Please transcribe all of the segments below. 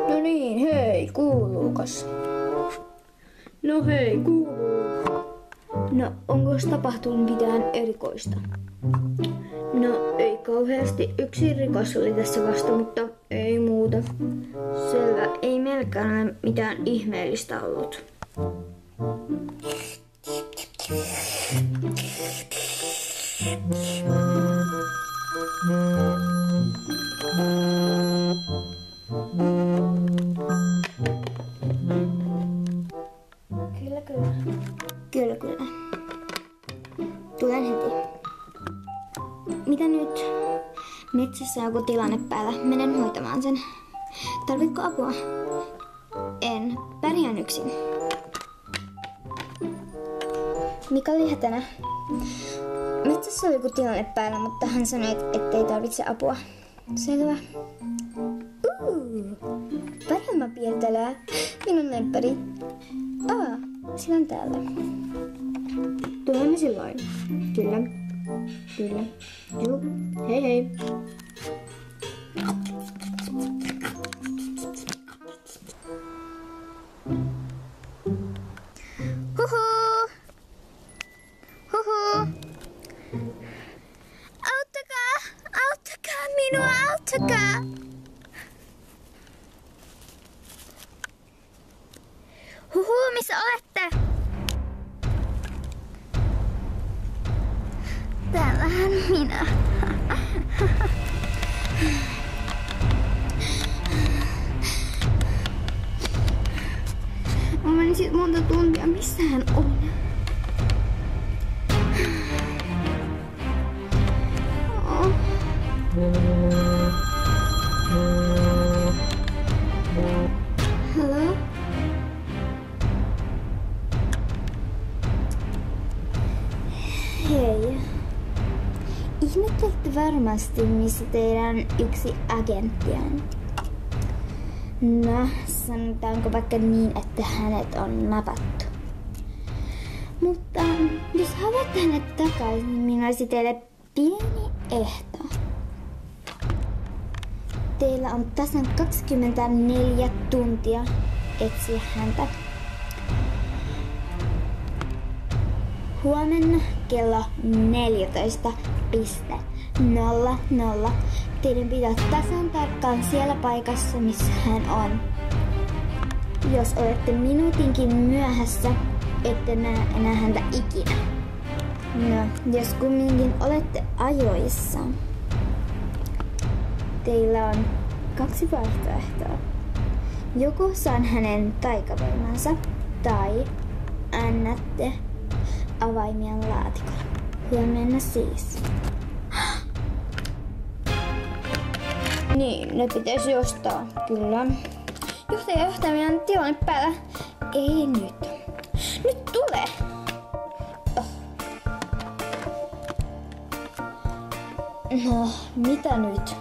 No niin, hei, kuuluukas? No hei, kuuluu. No, onko tapahtunut mitään erikoista? No, ei kauheasti. Yksi rikos oli tässä vasta, mutta ei muuta. Selvä, ei melkein ole mitään ihmeellistä ollut. Kyllä. Tulen heti. Mitä nyt? Metsässä on joku tilanne päällä. Menen hoitamaan sen. Tarvitko apua? En. Pärjään yksin. Mika oli hätänä. Metsässä oli joku tilanne päällä, mutta hän sanoi, ettei tarvitse apua. Selvä. Paremma piirtelää. Minun lemppari. Sillä on täällä. Tulemme silloin. Kyllä. Juu. Hei. Huhu. Auttakaa minua, auttakaa. Huhu, missä olette? Täällähän minä. Mä menin sit monta tuntia, missä hän on? Hello? Hei. Ihmettelette varmasti, missä teidän yksi agentti on. No, sanotaanko vaikka niin, että hänet on napattu. Mutta jos haluatte hänet takaisin, niin minulla olisi teille pieni ehto. Teillä on tasan 24 tuntia etsiä häntä. Huomenna kello 14.00 teidän pitää tasan tarkkaan siellä paikassa, missä hän on. Jos olette minuutinkin myöhässä, ette näe enää häntä ikinä. No, jos kumminkin olette ajoissa, teillä on 2 vaihtoehtoa. Joko saan hänen taikavoimansa tai annatte avaimien laatikolla. Huomenna siis. Niin, ne pitäisi ostaa, kyllä. Johtaja, on tilanne päällä. Ei nyt. Nyt tule! No, mitä nyt?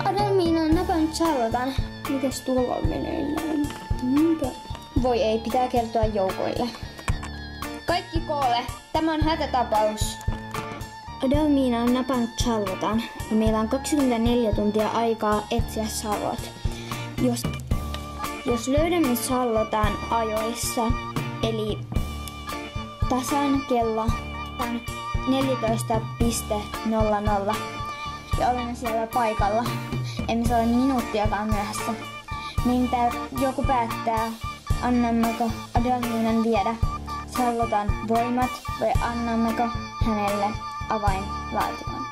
Adelmiina on napannut Charlotan. Mites tuolla on meneillään? Mitä? Voi ei, pitää kertoa joukoille. Kaikki koolle! Tämä on hätätapaus. Adelmiina on napannut Charlotan ja meillä on 24 tuntia aikaa etsiä Charlotte. Jos löydämme Charlotan ajoissa, eli tasan kello 14.00 ja olemme siellä paikalla, emme saa ole minuuttiakaan myöhässä, niin joku päättää, annammeko Adelmiinan viedä Charlotan voimat vai annammeko hänelle avainlaatikon.